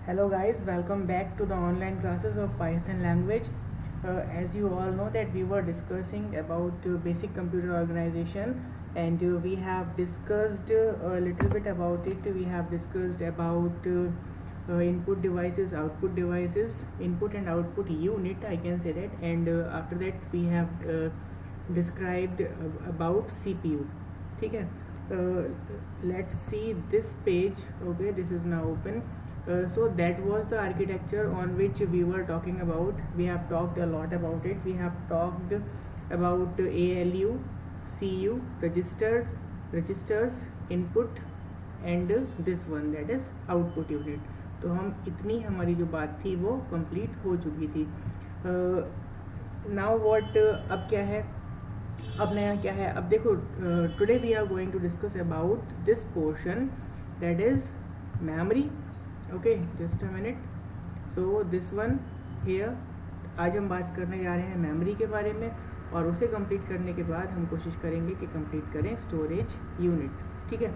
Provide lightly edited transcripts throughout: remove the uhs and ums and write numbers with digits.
Hello guys, welcome back to the online classes of Python language. As you all know that we were discussing about basic computer organization, and we have discussed a little bit about it. We have discussed about input devices, output devices, input and output unit, I can say that, and after that we have described about CPU. ठीक है, let's see this page. Okay, this is now open. So that was the architecture on which we were talking about. We have talked a lot about it. We have talked about ALU, CU, registers, input, and this one, that is output unit. तो हम इतनी हमारी जो बात थी वो complete हो चुकी थी. Now what, अब क्या है, अब नया क्या है? अब देखो, today we are going to discuss about this portion, that is memory. Okay, just a minute. So this one here, आज हम बात करने जा रहे हैं मेमोरी के बारे में, और उसे कंप्लीट करने के बाद हम कोशिश करेंगे कि कंप्लीट करें स्टोरेज यूनिट. ठीक है,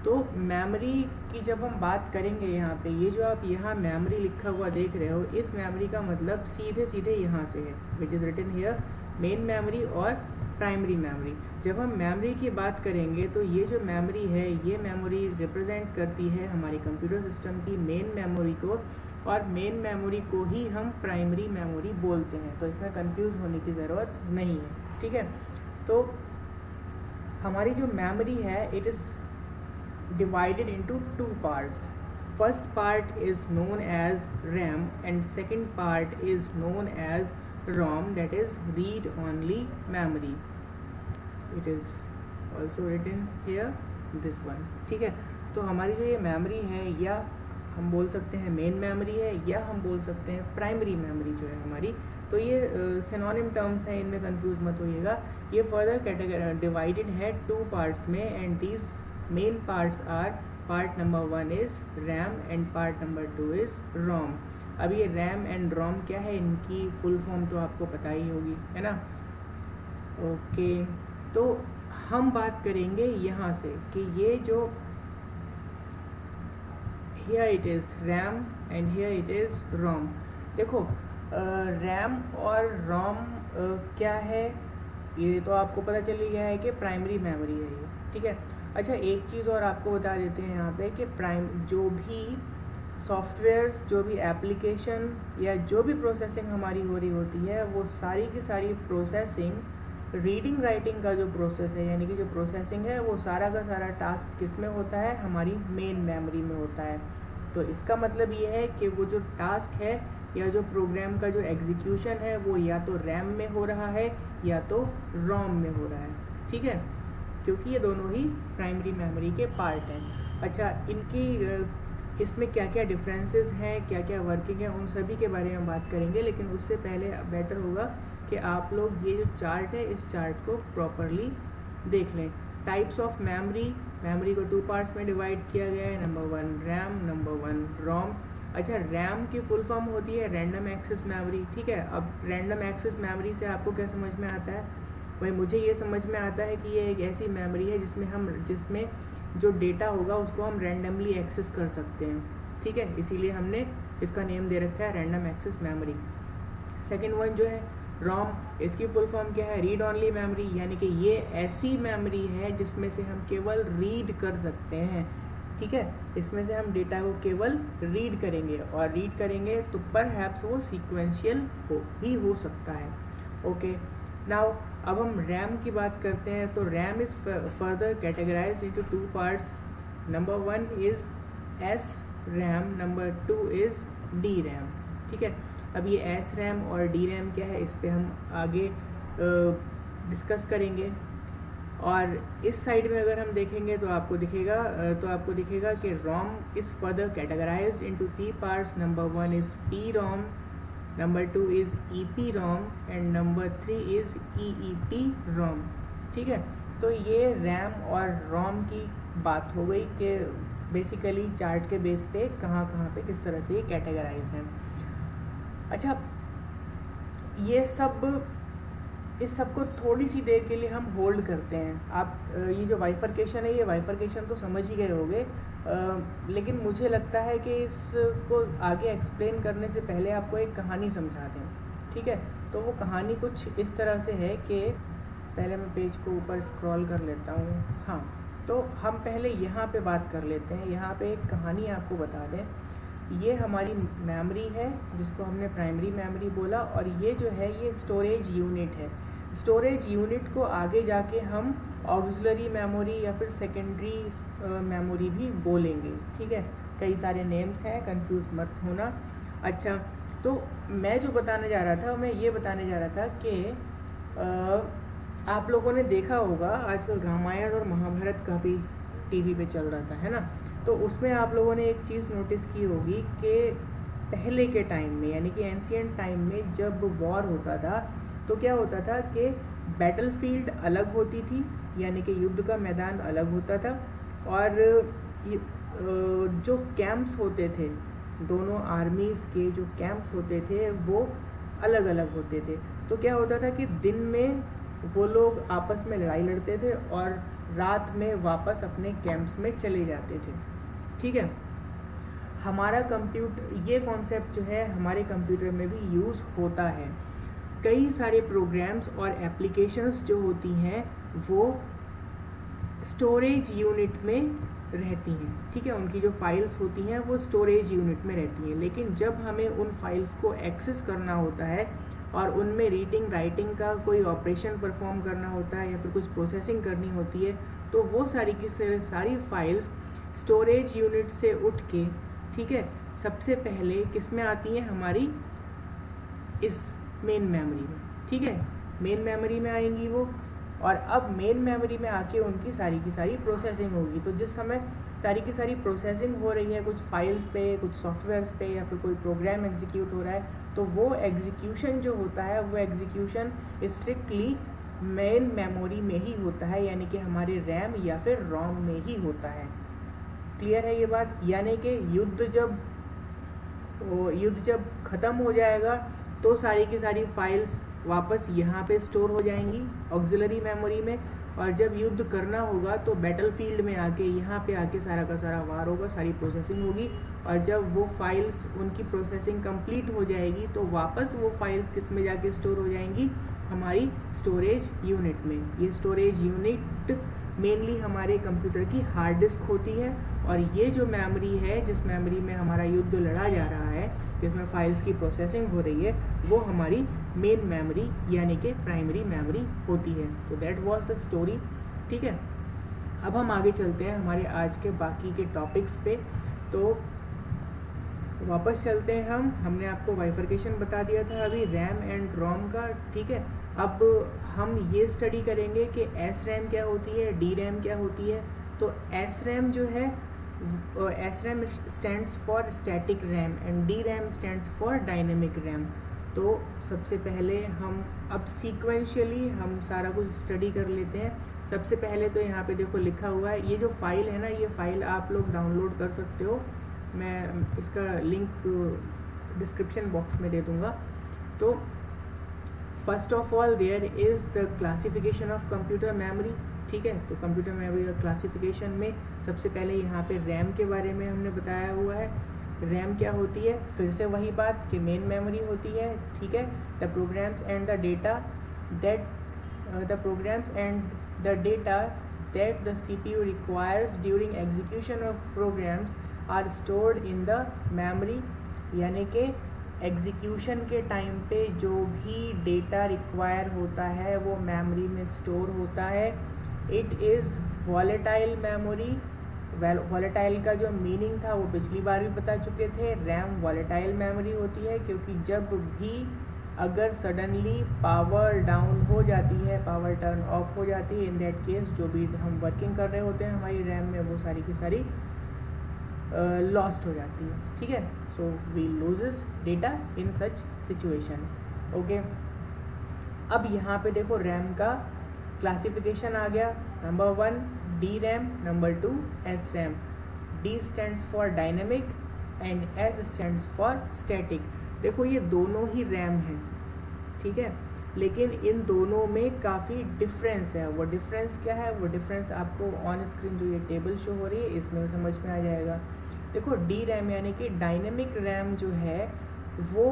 तो मेमोरी की जब हम बात करेंगे, यहाँ पे ये जो आप यहाँ मेमोरी लिखा हुआ देख रहे हो, इस मेमोरी का मतलब सीधे सीधे यहाँ से है, which is written here main memory और प्राइमरी मेमोरी. जब हम मेमोरी की बात करेंगे तो ये जो मेमोरी है, ये मेमोरी रिप्रेजेंट करती है हमारी कंप्यूटर सिस्टम की मेन मेमोरी को, और मेन मेमोरी को ही हम प्राइमरी मेमोरी बोलते हैं. तो इसमें कंफ्यूज होने की ज़रूरत नहीं है. ठीक है, तो हमारी जो मेमोरी है, it is divided into two parts. First part is known as RAM and second part is known as ROM, that is read only memory. It is also written here, this one. ठीक है, तो हमारी जो ये memory है, या हम बोल सकते हैं मेन मेमोरी है, या हम बोल सकते हैं प्राइमरी मेमोरी जो है हमारी. तो ये सिनोनिम टर्म्स हैं, इनमें कंफ्यूज मत होइएगा. ये फर्दर कैटेगरी डिवाइडेड है टू पार्ट्स में, and these main parts are, part number 1 is RAM and part number 2 is ROM. अब ये रैम एंड रोम क्या है, इनकी फुल फॉर्म तो आपको पता ही होगी, है ना. ओके, तो हम बात करेंगे यहाँ से कि ये जो here it is RAM and here it is ROM. देखो, रैम और रोम क्या है, ये तो आपको पता चल गया है कि प्राइमरी मेमोरी है ये. ठीक है, अच्छा एक चीज़ और आपको बता देते हैं यहाँ पे कि जो भी सॉफ्टवेयर्स, जो भी एप्लीकेशन या जो भी प्रोसेसिंग हमारी हो रही होती है, वो सारी की सारी प्रोसेसिंग रीडिंग राइटिंग का जो प्रोसेस है, यानी कि जो प्रोसेसिंग है, वो सारा का सारा टास्क किस में होता है, हमारी मेन मेमोरी में होता है. तो इसका मतलब ये है कि वो जो टास्क है या जो प्रोग्राम का जो एग्जीक्यूशन है, वो या तो रैम में हो रहा है या तो रोम में हो रहा है. ठीक है, क्योंकि ये दोनों ही प्राइमरी मेमोरी के पार्ट हैं. अच्छा, इनकी इसमें क्या क्या डिफरेंसेस हैं, क्या क्या वर्किंग है, उन सभी के बारे में बात करेंगे. लेकिन उससे पहले बेटर होगा कि आप लोग ये जो चार्ट है, इस चार्ट को प्रॉपरली देख लें. टाइप्स ऑफ मेमोरी, मेमोरी को टू पार्ट्स में डिवाइड किया गया है. नंबर 1 रैम, नंबर 1 रोम. अच्छा, रैम की फुल फॉर्म होती है रैंडम एक्सेस मेमोरी. ठीक है, अब रैंडम एक्सेस मेमोरी से आपको क्या समझ में आता है? वही मुझे ये समझ में आता है कि ये एक ऐसी मेमोरी है जिसमें जो डेटा होगा उसको हम रैंडमली एक्सेस कर सकते हैं. ठीक है, इसीलिए हमने इसका नेम दे रखा है random access memory. Second one जो है रोम, इसकी फुल फॉर्म क्या है? रीड ऑनली मेमोरी, यानी कि ये ऐसी मेमोरी है जिसमें से हम केवल रीड कर सकते हैं. ठीक है, इसमें से हम डेटा को केवल रीड करेंगे, और रीड करेंगे तो परहैप्स वो सीक्वेंशियल हो सकता है. ओके, नाउ अब हम रैम की बात करते हैं. तो RAM is further categorized into two parts. Number 1 is S RAM, number 2 is D RAM. ठीक है, अब ये एस रैम और डी रैम क्या है, इस पे हम आगे डिस्कस करेंगे. और इस साइड में अगर हम देखेंगे तो आपको दिखेगा कि ROM is further categorized into 3 parts. Number 1 is PROM, number 2 is EPROM and number 3 is EEPROM. ठीक है, तो ये रैम और रोम की बात हो गई कि बेसिकली चार्ट के बेस पे कहाँ पे किस तरह से ये कैटेगराइज हैं. अच्छा, ये सब इस सबको थोड़ी सी देर के लिए हम होल्ड करते हैं। आप ये जो वाइफरकेशन है, ये वाइफरकेशन तो समझ ही गए होंगे, लेकिन मुझे लगता है कि इसको आगे एक्सप्लेन करने से पहले आपको एक कहानी समझा दें, ठीक है। तो वो कहानी कुछ इस तरह से है कि पहले मैं पेज को ऊपर स्क्रॉल कर लेता हूँ। हाँ, तो हम पहले यहाँ पे बात कर लेते हैं। यहाँ पे एक कहानी आपको बता दें। ये हमारी मेमोरी है जिसको हमने प्राइमरी मेमोरी बोला, और ये जो है ये स्टोरेज यूनिट है। स्टोरेज यूनिट को आगे जाके हम ऑक्सिलरी मेमोरी या फिर सेकेंडरी मेमोरी भी बोलेंगे, ठीक है। कई सारे नेम्स हैं, कंफ्यूज मत होना। अच्छा, तो मैं जो बताने जा रहा था, मैं ये बताने जा रहा था कि आप लोगों ने देखा होगा आजकल रामायण और महाभारत काफ़ी टीवी पे चल रहा था, है ना। तो उसमें आप लोगों ने एक चीज़ नोटिस की होगी कि पहले के टाइम में, यानी कि एंशिएंट टाइम में जब वॉर होता था तो क्या होता था कि बैटलफील्ड अलग होती थी, यानी कि युद्ध का मैदान अलग होता था, और जो कैंप्स होते थे, दोनों आर्मीज़ के जो कैंप्स होते थे वो अलग अलग होते थे। तो क्या होता था कि दिन में वो लोग आपस में लड़ाई लड़ते थे और रात में वापस अपने कैंप्स में चले जाते थे, ठीक है। हमारा कंप्यूटर, ये कॉन्सेप्ट जो है हमारे कंप्यूटर में भी यूज़ होता है। कई सारे प्रोग्राम्स और एप्लीकेशंस जो होती हैं वो स्टोरेज यूनिट में रहती हैं, ठीक है। उनकी जो फाइल्स होती हैं वो स्टोरेज यूनिट में रहती हैं, लेकिन जब हमें उन फाइल्स को एक्सेस करना होता है और उनमें रीडिंग राइटिंग का कोई ऑपरेशन परफॉर्म करना होता है या फिर कुछ प्रोसेसिंग करनी होती है, तो वो सारी की सारी फाइल्स स्टोरेज यूनिट से उठ के, ठीक है, सबसे पहले किस में आती हैं, हमारी इस मेन मेमोरी में, ठीक है। मेन मेमोरी में आएंगी वो, और अब मेन मेमोरी में आके उनकी सारी की सारी प्रोसेसिंग होगी। तो जिस समय सारी की सारी प्रोसेसिंग हो रही है कुछ फाइल्स पे, कुछ सॉफ्टवेयर्स पे, या फिर कोई प्रोग्राम एग्जीक्यूट हो रहा है, तो वो एग्जीक्यूशन जो होता है वो एग्जीक्यूशन स्ट्रिक्टली मेन मेमोरी में ही होता है, यानी कि हमारे रैम या फिर रोम में ही होता है। क्लियर है ये बात। यानी कि युद्ध जब ख़त्म हो जाएगा तो सारी की सारी फाइल्स वापस यहाँ पे स्टोर हो जाएंगी ऑक्सिलरी मेमोरी में, और जब युद्ध करना होगा तो बैटलफील्ड में आके यहाँ पे आके सारा का सारा वार होगा, सारी प्रोसेसिंग होगी, और जब वो फाइल्स, उनकी प्रोसेसिंग कंप्लीट हो जाएगी तो वापस वो फाइल्स किस में जाके स्टोर हो जाएंगी, हमारी स्टोरेज यूनिट में। ये स्टोरेज यूनिट मेनली हमारे कंप्यूटर की हार्ड डिस्क होती है, और ये जो मेमोरी है, जिस मेमोरी में हमारा युद्ध लड़ा जा रहा है, जिसमें फाइल्स की प्रोसेसिंग हो रही है, वो हमारी मेन मेमोरी यानी कि प्राइमरी मेमोरी होती है। तो दैट वाज द स्टोरी, ठीक है। अब हम आगे चलते हैं हमारे आज के बाकी के टॉपिक्स पे। तो वापस चलते हैं हमने आपको बाइफरकेशन बता दिया था अभी रैम एंड रोम का, ठीक है। अब हम ये स्टडी करेंगे कि एस रैम क्या होती है, डी रैम क्या होती है। तो एस रैम जो है, S RAM stands for static RAM and D RAM stands for dynamic RAM. तो सबसे पहले हम अब सीक्वेंशियली हम सारा कुछ स्टडी कर लेते हैं। सबसे पहले तो यहाँ पे देखो लिखा हुआ है, ये जो फाइल है ना, ये फाइल आप लोग डाउनलोड कर सकते हो, मैं इसका लिंक डिस्क्रिप्शन बॉक्स में दे दूँगा। तो first of all there is the classification of computer memory, ठीक है। तो कंप्यूटर मेमोरी का क्लासिफिकेशन में सबसे पहले यहाँ पे रैम के बारे में हमने बताया हुआ है। रैम क्या होती है, फिर से वही बात कि मेन मेमोरी होती है, ठीक है। The programs and the data that the CPU requires during execution of programs are stored in the memory, यानी कि एग्जीक्यूशन के टाइम पे जो भी डेटा रिक्वायर होता है वो मेमोरी में स्टोर होता है। It is volatile memory. Volatile का जो मीनिंग था वो पिछली बार भी बता चुके थे। रैम वॉलेटाइल मेमोरी होती है क्योंकि जब भी अगर सडनली पावर डाउन हो जाती है, पावर टर्न ऑफ हो जाती है, इन दैट केस जो भी हम वर्किंग कर रहे होते हैं हमारी रैम में, वो सारी की सारी लॉस्ट हो जाती है, ठीक है। So we loses data in such situation, okay. अब यहाँ पे देखो रैम का क्लासिफिकेशन आ गया। Number 1 D RAM, number 2 S RAM. D stands for dynamic and S stands for static. देखो ये दोनों ही रैम हैं, ठीक है। लेकिन इन दोनों में काफ़ी डिफरेंस है। वो डिफरेंस क्या है? वो डिफरेंस आपको ऑन स्क्रीन जो ये टेबल शो हो रही है इसमें समझ में आ जाएगा। देखो डी रैम यानी कि डायनेमिक रैम जो है वो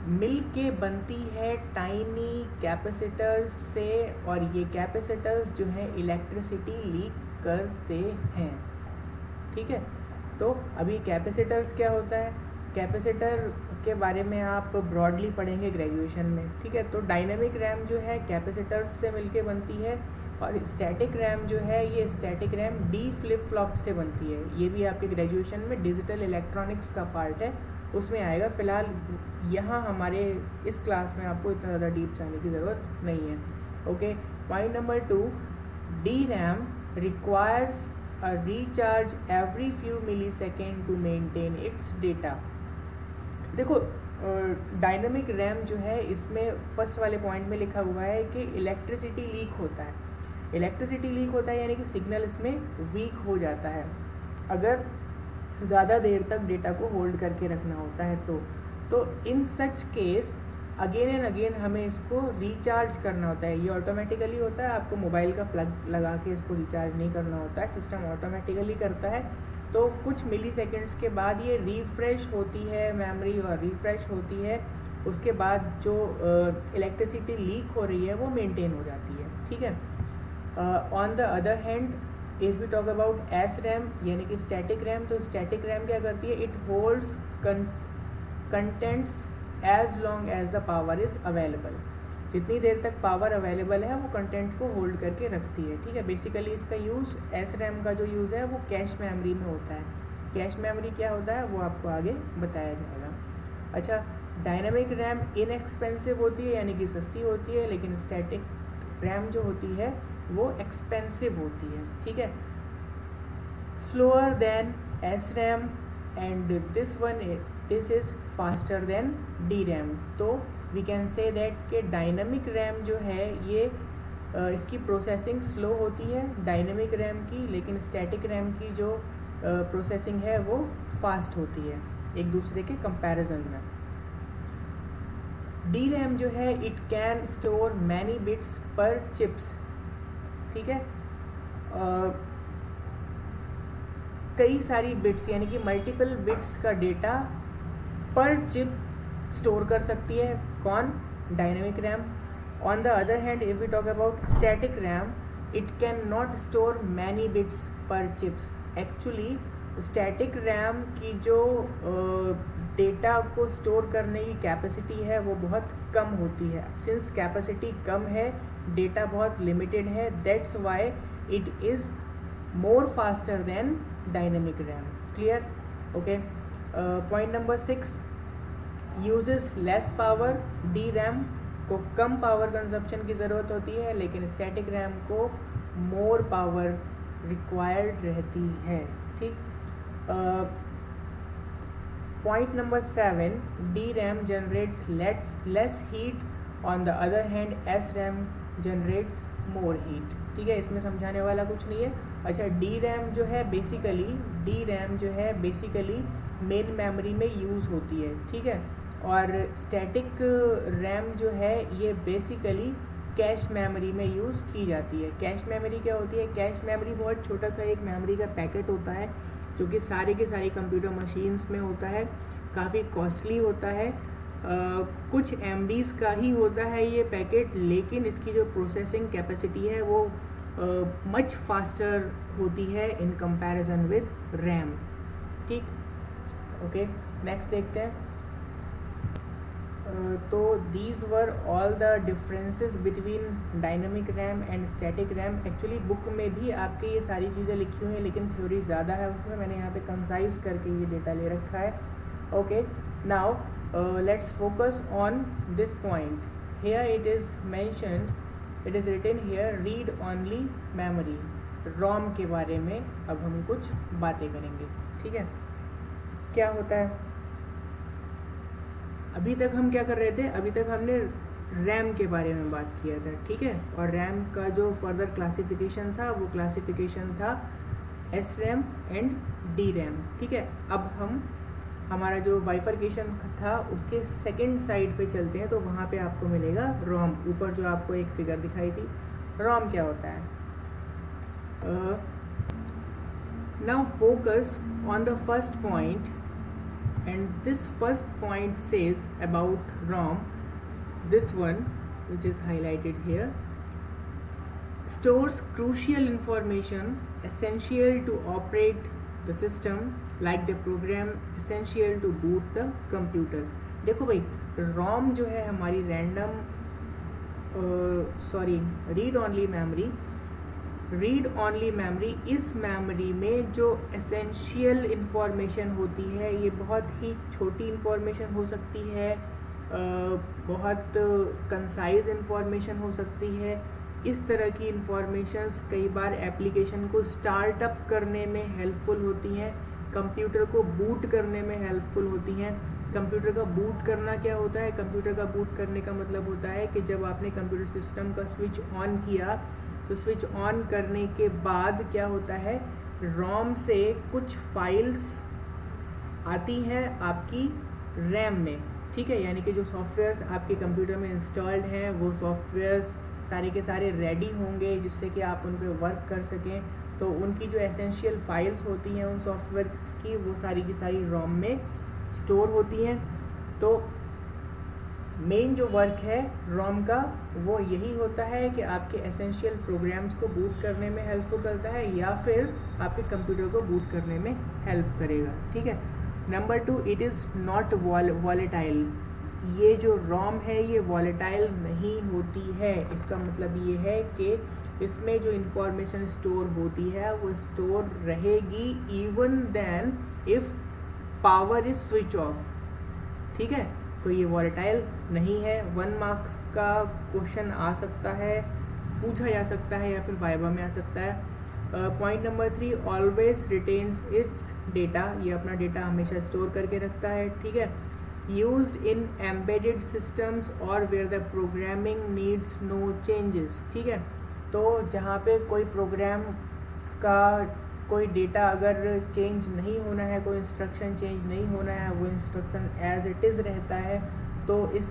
मिल के बनती है टाइनी कैपेसिटर्स से, और ये कैपेसिटर्स जो है इलेक्ट्रिसिटी लीक करते हैं। ठीक है, तो अभी कैपेसिटर्स क्या होता है? कैपेसिटर के बारे में आप ब्रॉडली पढ़ेंगे ग्रेजुएशन में। ठीक है, तो डायनेमिक रैम जो है कैपेसिटर्स से मिलके बनती है, और स्टैटिक रैम जो है ये static RAM D flip flop से बनती है। ये भी आपके ग्रेजुएशन में डिजिटल इलेक्ट्रॉनिक्स का पार्ट है, उसमें आएगा। फिलहाल यहाँ हमारे इस क्लास में आपको इतना ज़्यादा डीप जाने की ज़रूरत नहीं है। Okay, point number 2, D RAM requires a recharge every few millisecond to maintain its data। देखो डायनेमिक रैम जो है इसमें फर्स्ट वाले पॉइंट में लिखा हुआ है कि इलेक्ट्रिसिटी लीक होता है। इलेक्ट्रिसिटी लीक होता है यानी कि सिग्नल इसमें वीक हो जाता है अगर ज़्यादा देर तक डेटा को होल्ड करके रखना होता है तो in such case again and again हमें इसको रिचार्ज करना होता है। ये ऑटोमेटिकली होता है, आपको मोबाइल का प्लग लगा के इसको रिचार्ज नहीं करना होता है, सिस्टम ऑटोमेटिकली करता है। तो कुछ मिली सेकेंड्स के बाद ये रिफ्रेश होती है मेमोरी, और रिफ्रेश होती है उसके बाद जो इलेक्ट्रिसिटी लीक हो रही है वो मेंटेन हो जाती है। ठीक है, on the other hand if we talk about S RAM यानी कि स्टैटिक रैम, तो स्टैटिक रैम क्या करती है? It holds contents as long as the power is available. जितनी देर तक पावर अवेलेबल है वो कंटेंट को होल्ड करके रखती है। ठीक है, बेसिकली इसका यूज़ एस रैम का जो यूज़ है वो कैश मेमोरी में होता है। कैश मेमोरी क्या होता है वो आपको आगे बताया जाएगा। अच्छा, डायनामिक रैम इनएक्सपेंसिव होती है यानी कि सस्ती होती है, लेकिन स्टैटिक रैम जो होती है वो एक्सपेंसिव होती है। ठीक है, slower then S RAM and this is faster than D RAM. तो वी कैन से दैट कि डायनामिक रैम जो है ये इसकी प्रोसेसिंग स्लो होती है डायनामिक रैम की, लेकिन स्टैटिक रैम की जो प्रोसेसिंग है वो फास्ट होती है एक दूसरे के कंपैरिजन में। डी रैम जो है it can store many bits per chips. ठीक है, कई सारी बिट्स यानी कि मल्टीपल बिट्स का डेटा पर चिप स्टोर कर सकती है। कौन? Dynamic RAM. On the other hand if we talk about static RAM, it can not store many bits per chips. Actually static RAM की जो डेटा को स्टोर करने की कैपेसिटी है वो बहुत कम होती है। सिंस कैपेसिटी कम है, डेटा बहुत लिमिटेड है, that's why it is more faster than dynamic RAM. Clear? Okay, point number 6, uses less power. D RAM को कम पावर कंजप्शन की ज़रूरत होती है, लेकिन स्टैटिक रैम को मोर पावर रिक्वायर्ड रहती है। ठीक, point number 7, D RAM generates less heat, on the other hand S RAM generates more heat. ठीक है, इसमें समझाने वाला कुछ नहीं है। अच्छा, डी रैम जो है बेसिकली मेन मेमोरी में यूज़ होती है। ठीक है, और स्टैटिक रैम जो है ये बेसिकली कैश मेमोरी में यूज़ की जाती है। कैश मेमोरी क्या होती है? कैश मेमोरी बहुत छोटा सा एक मेमोरी का पैकेट होता है जो कि सारी की सारी कंप्यूटर मशीन्स में होता है, काफ़ी कॉस्टली होता है, कुछ MBs का ही होता है ये पैकेट, लेकिन इसकी जो प्रोसेसिंग कैपेसिटी है वो मच फास्टर होती है इन कंपैरिजन विद रैम। ठीक, ओके, नेक्स्ट देखते हैं। तो these were all the differences between dynamic RAM and static RAM. Actually book में भी आपके ये सारी चीज़ें लिखी हुई हैं, लेकिन थ्योरी ज़्यादा है उसमें, मैंने यहाँ पे कंसाइज करके ये डेटा ले रखा है। Okay, now let's focus on this point. Here it is mentioned, it is written here, read only memory. ROM के बारे में अब हम कुछ बातें करेंगे। ठीक है, क्या होता है? अभी तक हम क्या कर रहे थे? अभी तक हमने रैम के बारे में बात किया था। ठीक है, और रैम का जो फर्दर क्लासिफिकेशन था वो क्लासिफिकेशन था S RAM and D RAM. ठीक है, अब हम हमारा जो बाइफरकेशन था उसके सेकंड साइड पे चलते हैं तो वहाँ पे आपको मिलेगा रोम। ऊपर जो आपको एक फिगर दिखाई थी, रोम क्या होता है। Now focus on the first point, and this first point says about ROM, this one which is highlighted here, stores crucial information essential to operate the system like the program essential to boot the computer। देखो भाई, ROM जो है हमारी random read only memory, read only memory, इस memory में जो essential information होती है, ये बहुत ही छोटी इंफॉर्मेशन हो सकती है, बहुत कंसाइज इंफॉर्मेशन हो सकती है। इस तरह की इंफॉर्मेशंस कई बार एप्लीकेशन को स्टार्टअप करने में हेल्पफुल होती हैं, कंप्यूटर को बूट करने में हेल्पफुल होती हैं। कंप्यूटर का बूट करना क्या होता है? कंप्यूटर का बूट करने का मतलब होता है कि जब आपने कंप्यूटर सिस्टम का स्विच ऑन किया तो स्विच ऑन करने के बाद क्या होता है, रोम से कुछ फाइल्स आती हैं आपकी रैम में, ठीक है। यानी कि जो सॉफ्टवेयर्स आपके कंप्यूटर में इंस्टॉल्ड हैं वो सॉफ्टवेयर्स सारे के सारे रेडी होंगे जिससे कि आप उन पर वर्क कर सकें। तो उनकी जो एसेंशियल फाइल्स होती हैं उन सॉफ्टवेयर्स की, वो सारी की सारी रोम में स्टोर होती हैं। तो मेन जो वर्क है रोम का वो यही होता है कि आपके एसेंशियल प्रोग्राम्स को बूट करने में हेल्पफुल करता है या फिर आपके कंप्यूटर को बूट करने में हेल्प करेगा, ठीक है। Number 2, it is not volatile. ये जो रोम है ये वॉलेटाइल नहीं होती है। इसका मतलब ये है कि इसमें जो इंफॉर्मेशन स्टोर होती है वो स्टोर रहेगी even then if power is switch off, ठीक है। तो ये वॉलेटाइल नहीं है। 1 मार्क्स का क्वेश्चन आ सकता है, पूछा जा सकता है या फिर वाइवा में आ सकता है। Point number 3, always retains it's data. ये अपना डेटा हमेशा स्टोर करके रखता है, ठीक है। यूज्ड इन एम्बेडेड सिस्टम्स और where the programming needs no changes, ठीक है। तो जहाँ पे कोई प्रोग्राम का कोई डेटा अगर चेंज नहीं होना है, कोई इंस्ट्रक्शन चेंज नहीं होना है, वो इंस्ट्रक्शन एज इट इज़ रहता है। तो इस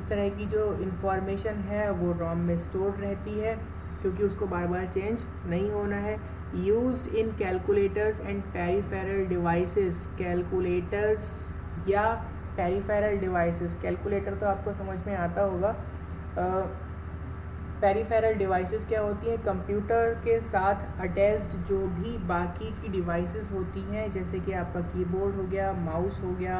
तरह की जो इंफॉर्मेशन है वो रोम में स्टोर रहती है क्योंकि उसको बार बार चेंज नहीं होना है। Used in calculators and peripheral devices. Calculators या पेरिफेरल डिवाइसेस, कैलकुलेटर तो आपको समझ में आता होगा। पेरिफेरल डिवाइसेस क्या होती हैं? कंप्यूटर के साथ अटैच्ड जो भी बाकी की डिवाइसेस होती हैं, जैसे कि आपका कीबोर्ड हो गया, माउस हो गया,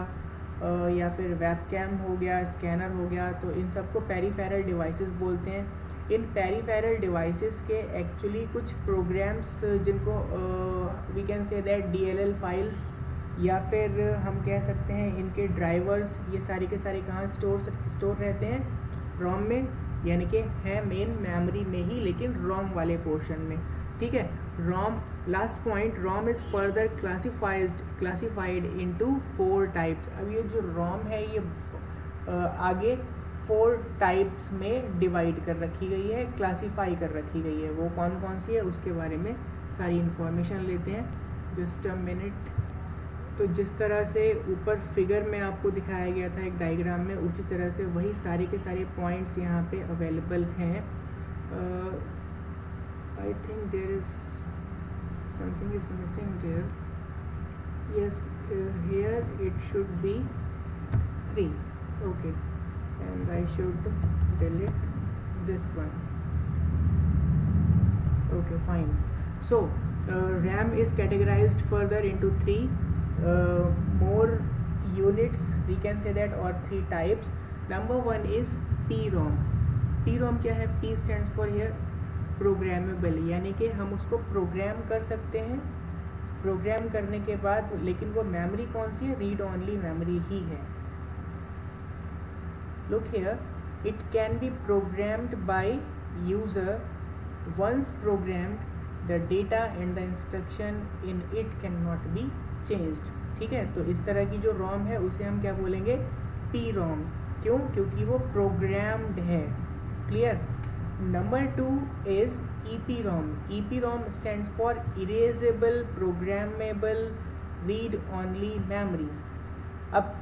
या फिर वेबकैम हो गया, स्कैनर हो गया, तो इन सबको पेरिफेरल डिवाइसेस बोलते हैं। इन पेरिफेरल डिवाइसेस के एक्चुअली कुछ प्रोग्राम्स जिनको we can say that DLL files या फिर हम कह सकते हैं इनके ड्राइवर्स, ये सारे के सारे कहाँ स्टोर रहते हैं? रोम में, यानी कि है मेन मेमोरी में ही, लेकिन रोम वाले पोर्शन में, ठीक है। ROM, last point, ROM is further classified into 4 types. अब ये जो रोम है ये आगे 4 टाइप्स में डिवाइड कर रखी गई है, क्लासीफाई कर रखी गई है। वो कौन कौन सी है उसके बारे में सारी इंफॉर्मेशन लेते हैं। Just a minute. तो जिस तरह से ऊपर फिगर में आपको दिखाया गया था एक डायग्राम में, उसी तरह से वही सारे के सारे पॉइंट्स यहाँ पे अवेलेबल हैं। I think there is something is missing there. Yes, here it should be 3, okay, and I should delete this one, okay, fine. So RAM is categorized further into 3 more units, we can say that, or 3 types. Number 1 is PROM. PROM क्या है? P stands for here programmable, यानी कि हम उसको programme कर सकते हैं। Programme करने के बाद लेकिन वो मेमोरी कौन सी है? रीड ऑनली मेमोरी ही है। Look here, it can be programmed by user. Once programmed, the data and the instruction in it cannot be changed, ठीक है। तो इस तरह की जो रोम है उसे हम क्या बोलेंगे? PROM। क्यों? क्योंकि वो प्रोग्राम्ड है। Clear? Number 2 is EPROM. EPROM stands for Erasable Programmable read only memory. अब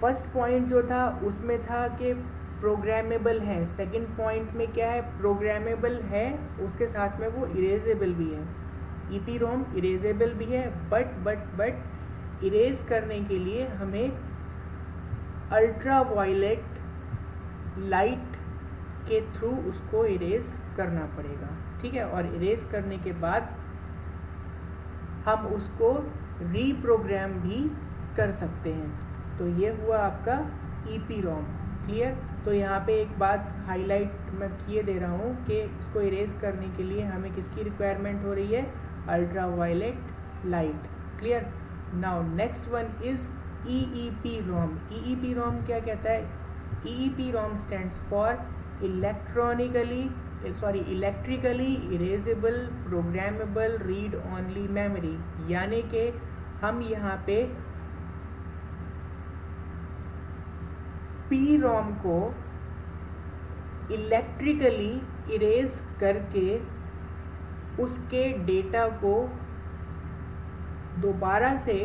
फर्स्ट पॉइंट जो था उसमें था कि प्रोग्रामेबल है, सेकंड पॉइंट में क्या है, प्रोग्रामेबल है उसके साथ में वो इरेजेबल भी है। EPROM इरेजेबल भी है, बट इरेज करने के लिए हमें अल्ट्रा वायलेट लाइट के थ्रू उसको इरेज करना पड़ेगा, ठीक है। और इरेज करने के बाद हम उसको रीप्रोग्राम भी कर सकते हैं। तो ये हुआ आपका EPROM, क्लियर। तो यहाँ पे एक बात हाईलाइट मैं किए दे रहा हूँ कि इसको इरेज करने के लिए हमें किसकी रिक्वायरमेंट हो रही है, ultra violet light, clear. Now next one is EEPROM। EEPROM क्या कहता है, EEPROM stands for electrically erasable programmable read only memory. यानी कि हम यहाँ पे PROM को इलेक्ट्रिकली इरेज करके उसके डेटा को दोबारा से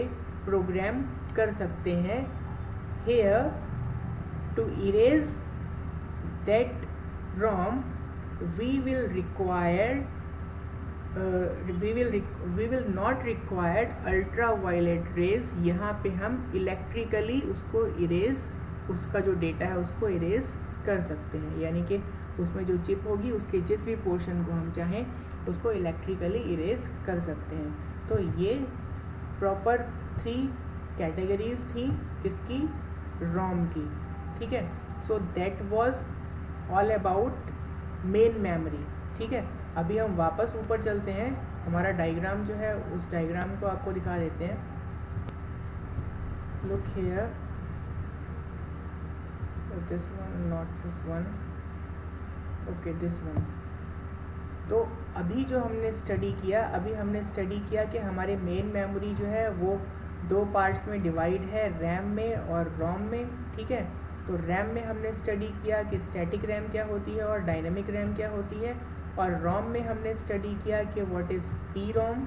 प्रोग्राम कर सकते हैं। Here to erase that ROM we will not require ultraviolet rays। यहाँ पे हम इलेक्ट्रिकली उसको इरेज, उसका जो डेटा है उसको इरेज कर सकते हैं। यानी कि उसमें जो चिप होगी उसके जिस भी पोर्शन को हम चाहें उसको इलेक्ट्रिकली इरेज कर सकते हैं। तो ये प्रॉपर 3 कैटेगरीज थी किसकी, ROM की, ठीक है। So that was all about main memory, ठीक है। अभी हम वापस ऊपर चलते हैं, हमारा डायग्राम जो है उस डायग्राम को आपको दिखा देते हैं। Look here, this one, not this one, okay this one. तो अभी जो हमने स्टडी किया कि हमारे मेन मेमोरी जो है वो 2 पार्ट्स में डिवाइड है, रैम में और रोम में, ठीक है। तो रैम में हमने स्टडी किया कि स्टैटिक रैम क्या होती है और डायनेमिक रैम क्या होती है, और रोम में हमने स्टडी किया कि what is PROM,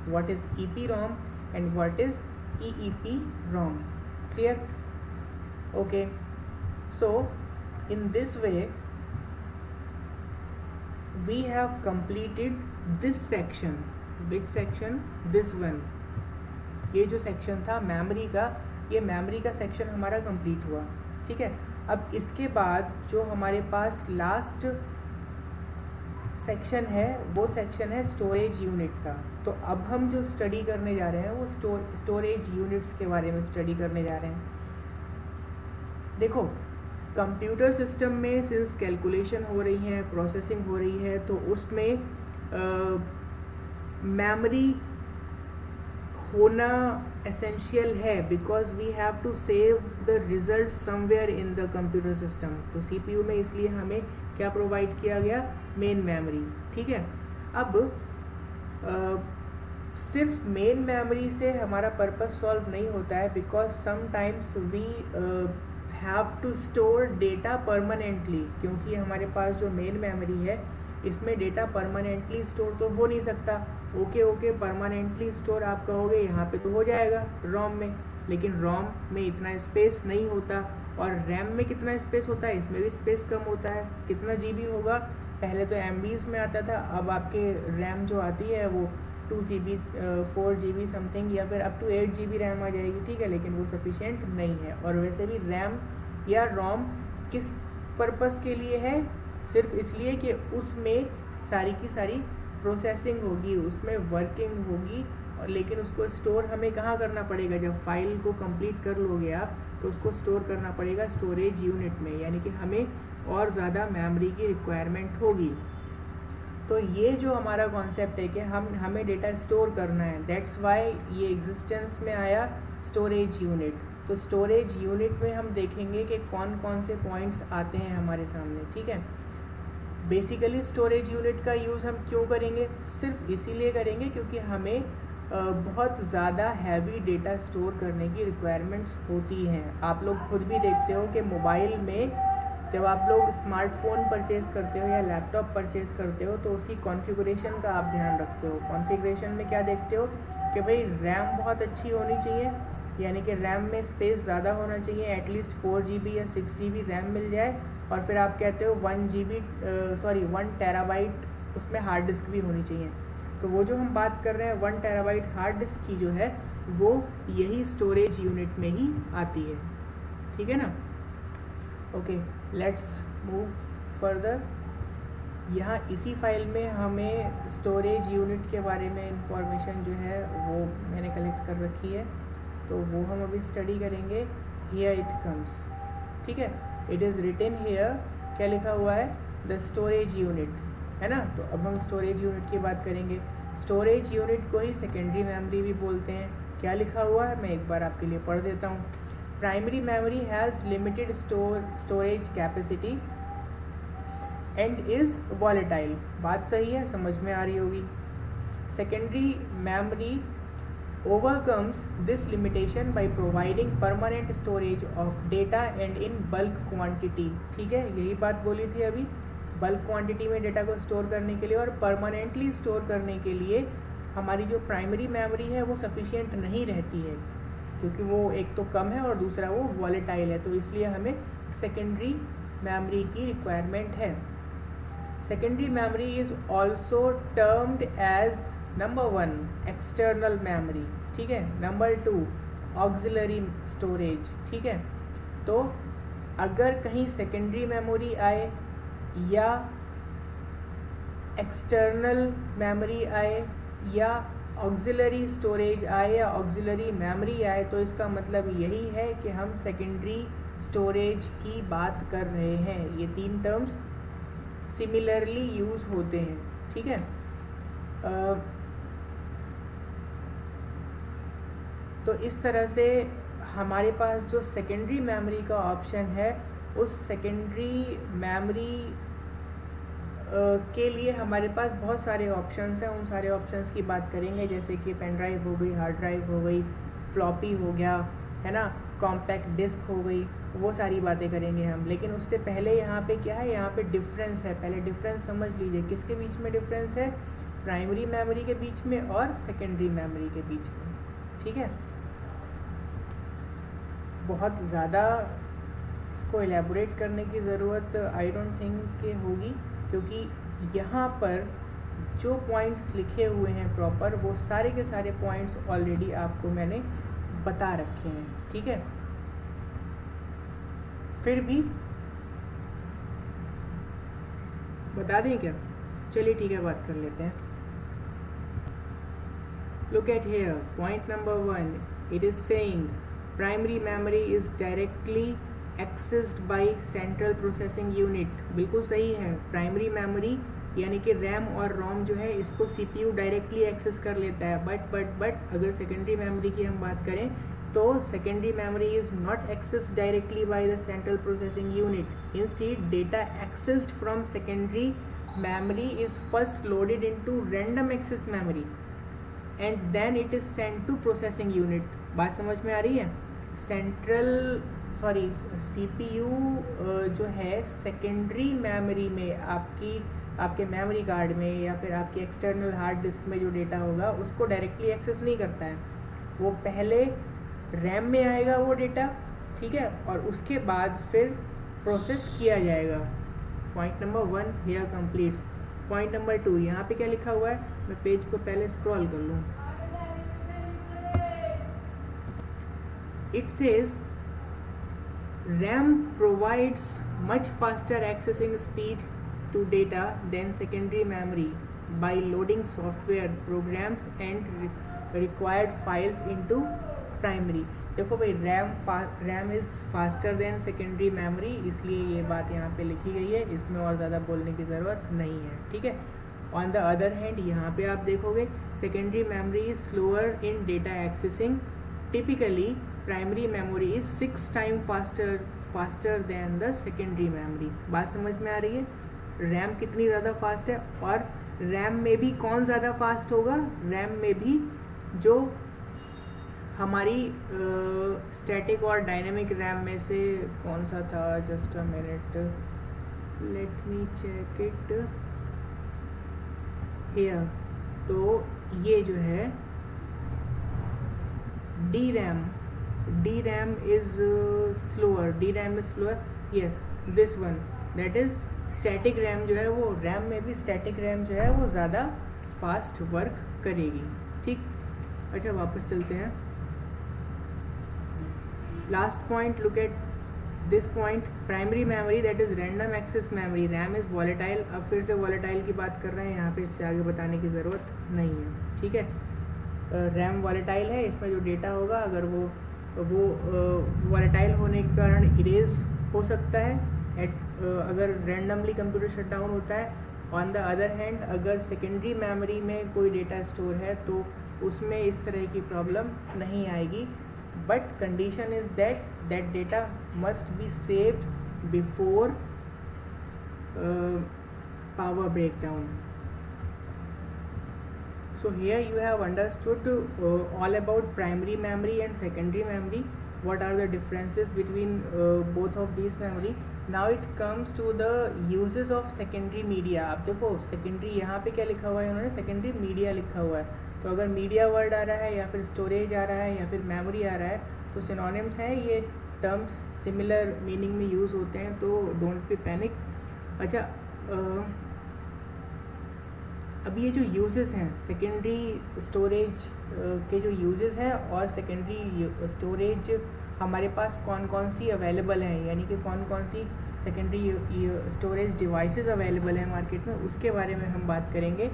what is EPROM and what is EEPROM, clear, okay. So in this way we have completed this section, which section, this one। ये जो सेक्शन था मेमोरी का, ये मेमोरी का सेक्शन हमारा कंप्लीट हुआ, ठीक है। अब इसके बाद जो हमारे पास लास्ट सेक्शन है वो सेक्शन है स्टोरेज यूनिट का। तो अब हम जो स्टडी करने जा रहे हैं वो स्टोरेज यूनिट्स के बारे में स्टडी करने जा रहे हैं। देखो, कंप्यूटर सिस्टम में सिंस कैलकुलेशन हो रही है, प्रोसेसिंग हो रही है, तो उसमें मेमोरी होना एसेंशियल है, because we have to save the result somewhere in the computer system. तो CPU में इसलिए हमें क्या प्रोवाइड किया गया, मेन मेमोरी, ठीक है। अब सिर्फ मेन मेमोरी से हमारा पर्पस सॉल्व नहीं होता है, because sometimes we have to store data permanently, क्योंकि हमारे पास जो मेन मेमोरी है इसमें डेटा परमानेंटली स्टोर तो हो नहीं सकता। ओके परमानेंटली स्टोर आप कहोगे यहाँ पे तो हो जाएगा रोम में, लेकिन रोम में इतना स्पेस नहीं होता, और रैम में कितना स्पेस होता है, इसमें भी स्पेस कम होता है। कितना GB होगा, पहले तो MBs में आता था, अब आपके रैम जो आती है वो 2 GB 4 GB समथिंग, या फिर अप टू 8 GB रैम आ जाएगी, ठीक है। लेकिन वो सफिशिएंट नहीं है। और वैसे भी रैम या रोम किस पर्पस के लिए है, सिर्फ इसलिए कि उसमें सारी की सारी प्रोसेसिंग होगी, उसमें वर्किंग होगी, और लेकिन उसको स्टोर हमें कहाँ करना पड़ेगा, जब फाइल को कंप्लीट कर लोगे आप तो उसको स्टोर करना पड़ेगा स्टोरेज यूनिट में, यानी कि हमें और ज़्यादा मेमोरी की रिक्वायरमेंट होगी। तो ये जो हमारा कॉन्सेप्ट है कि हमें डेटा स्टोर करना है, दैट्स वाई ये एग्जिस्टेंस में आया स्टोरेज यूनिट। तो स्टोरेज यूनिट में हम देखेंगे कि कौन कौन से पॉइंट्स आते हैं हमारे सामने, ठीक है। बेसिकली स्टोरेज यूनिट का यूज़ हम क्यों करेंगे, सिर्फ इसीलिए करेंगे क्योंकि हमें बहुत ज़्यादा हैवी डेटा स्टोर करने की रिक्वायरमेंट्स होती हैं। आप लोग खुद भी देखते हो कि मोबाइल में जब आप लोग स्मार्टफोन परचेज़ करते हो या लैपटॉप परचेज़ करते हो तो उसकी कॉन्फ़िगरेशन का आप ध्यान रखते हो। कॉन्फ़िगरेशन में क्या देखते हो कि कि भाई रैम बहुत अच्छी होनी चाहिए, यानी कि रैम में स्पेस ज़्यादा होना चाहिए, एटलीस्ट 4 GB या 6 GB रैम मिल जाए, और फिर आप कहते हो 1 टेराबाइट उसमें हार्ड डिस्क भी होनी चाहिए। तो वो जो हम बात कर रहे हैं 1 टेराबाइट हार्ड डिस्क की जो है वो यही स्टोरेज यूनिट में ही आती है, ठीक है ना। Okay, let's move further. यहाँ इसी फाइल में हमें स्टोरेज यूनिट के बारे में इंफॉर्मेशन जो है वो मैंने कलेक्ट कर रखी है, तो वो हम अभी स्टडी करेंगे। हियर इट कम्स, ठीक है, इट इज़ रिटन हियर, क्या लिखा हुआ है, द स्टोरेज यूनिट, है ना। तो अब हम स्टोरेज यूनिट की बात करेंगे। स्टोरेज यूनिट को ही सेकेंडरी मेमोरी भी बोलते हैं। क्या लिखा हुआ है मैं एक बार आपके लिए पढ़ देता हूँ। Primary memory has limited storage capacity and is volatile. बात सही है, समझ में आ रही होगी। Secondary memory overcomes this limitation by providing permanent storage of data and in bulk quantity। ठीक है, यही बात बोली थी अभी, बल्क क्वांटिटी में डेटा को स्टोर करने के लिए और परमानेंटली स्टोर करने के लिए हमारी जो प्राइमरी मेमोरी है वो सफिशिएंट नहीं रहती है, क्योंकि वो एक तो कम है और दूसरा वो वॉलेटाइल है, तो इसलिए हमें सेकेंडरी मेमोरी की रिक्वायरमेंट है। Secondary memory is also termed as number 1 external memory, ठीक है, नंबर 2 ऑक्सिलरी स्टोरेज, ठीक है। तो अगर कहीं सेकेंडरी मेमोरी आए या एक्सटर्नल मेमोरी आए या ऑक्सिलरी स्टोरेज आए या ऑक्सिलरी मेमोरी आए, तो इसका मतलब यही है कि हम सेकेंडरी स्टोरेज की बात कर रहे हैं। ये तीन टर्म्स सिमिलरली यूज होते हैं, ठीक है। तो इस तरह से हमारे पास जो सेकेंडरी मेमोरी का ऑप्शन है, उस सेकेंडरी मेमोरी के लिए हमारे पास बहुत सारे ऑप्शंस हैं। उन सारे ऑप्शंस की बात करेंगे, जैसे कि पेन ड्राइव हो गई, हार्ड ड्राइव हो गई, फ्लॉपी हो गया, है ना, कॉम्पैक्ट डिस्क हो गई, वो सारी बातें करेंगे हम। लेकिन उससे पहले यहाँ पे क्या है, यहाँ पे डिफरेंस है। पहले डिफरेंस समझ लीजिए, किसके बीच में डिफरेंस है, प्राइमरी मेमोरी के बीच में और सेकेंडरी मेमोरी के बीच में, ठीक है। बहुत ज़्यादा इसको एलेबोरेट करने की ज़रूरत आई डोंट थिंक के होगी, क्योंकि यहाँ पर जो पॉइंट्स लिखे हुए हैं प्रॉपर, वो सारे के सारे पॉइंट्स ऑलरेडी आपको मैंने बता रखे हैं, ठीक है। फिर भी बता दें क्या, चलिए ठीक है, बात कर लेते हैं। Look at here, point number 1, it is saying primary memory is directly accessed by central processing unit. बिल्कुल सही है, प्राइमरी मेमोरी यानी कि रैम और रोम जो है इसको सीपीयू डायरेक्टली एक्सेस कर लेता है। बट अगर सेकेंडरी मेमोरी की हम बात करें तो secondary memory is not accessed directly by the central processing unit. Instead data accessed from secondary memory is first loaded into random access memory and then it is sent to processing unit। बात समझ में आ रही है। CPU जो है secondary memory में आपके memory card में या फिर आपके एक्सटर्नल हार्ड डिस्क में जो डेटा होगा उसको डायरेक्टली एक्सेस नहीं करता है, वो पहले रैम में आएगा वो डेटा, ठीक है, और उसके बाद फिर प्रोसेस किया जाएगा। Point number 1 here completes. Point number 2, यहाँ पे क्या लिखा हुआ है, मैं पेज को पहले स्क्रॉल कर लूँ। It says RAM provides much faster accessing speed to data than secondary memory by loading software programs and required files into primary। देखो भाई, RAM is faster than secondary memory, इसलिए ये बात यहाँ पे लिखी गई है, इसमें और ज़्यादा बोलने की ज़रूरत नहीं है, ठीक है। ऑन द अदर हैंड यहाँ पे आप देखोगे secondary memory is slower in data accessing, typically primary memory is 6 time faster than the secondary memory. बात समझ में आ रही है। रैम कितनी ज़्यादा फास्ट है, और रैम में भी कौन ज़्यादा फास्ट होगा, रैम में भी जो हमारी स्टैटिक और डायनेमिक रैम में से कौन सा था, just a minute, let me check it here. तो ये जो है DRAM, DRAM is slower, DRAM is slower, yes, this one, that is static RAM जो है वो RAM में भी static RAM जो है वो ज़्यादा फास्ट वर्क करेगी, ठीक। अच्छा वापस चलते हैं, last point, look at this point, primary memory that is random access memory, RAM is volatile. अब फिर से वॉलेटाइल की बात कर रहे हैं यहाँ पे, इससे आगे बताने की ज़रूरत नहीं है, ठीक है। रैम वॉलेटाइल है, इसमें जो डेटा होगा अगर वो वॉलेटाइल होने के कारण इरेज हो सकता है अगर रैंडमली कंप्यूटर शट डाउन होता है। ऑन द अदर हैंड अगर सेकेंडरी मेमोरी में कोई डेटा स्टोर है तो उसमें इस तरह की प्रॉब्लम नहीं आएगी, but condition is that data must be saved before power breakdown. So here you have understood all about primary memory and secondary memory, what are the differences between both of these memory. Now it comes to the uses of secondary media. आप देखो secondary यहाँ पे क्या लिखा हुआ है, उन्होंने secondary media लिखा हुआ है, तो अगर मीडिया वर्ड आ रहा है या फिर स्टोरेज आ रहा है या फिर मेमोरी आ रहा है तो सिनोनिम्स हैं, ये टर्म्स सिमिलर मीनिंग में यूज़ होते हैं, तो डोंट बी पैनिक। अच्छा अब ये जो यूजेस हैं सेकेंडरी स्टोरेज के जो यूजेस हैं और सेकेंडरी स्टोरेज हमारे पास कौन कौन सी अवेलेबल हैं, यानी कि कौन कौन सी सेकेंडरी स्टोरेज डिवाइसेस अवेलेबल हैं मार्केट में, उसके बारे में हम बात करेंगे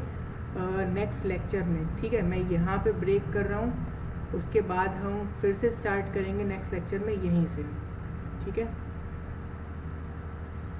नेक्स्ट लेक्चर में, ठीक है। मैं यहाँ पे ब्रेक कर रहा हूँ, उसके बाद हम फिर से स्टार्ट करेंगे नेक्स्ट लेक्चर में यहीं से, ठीक है।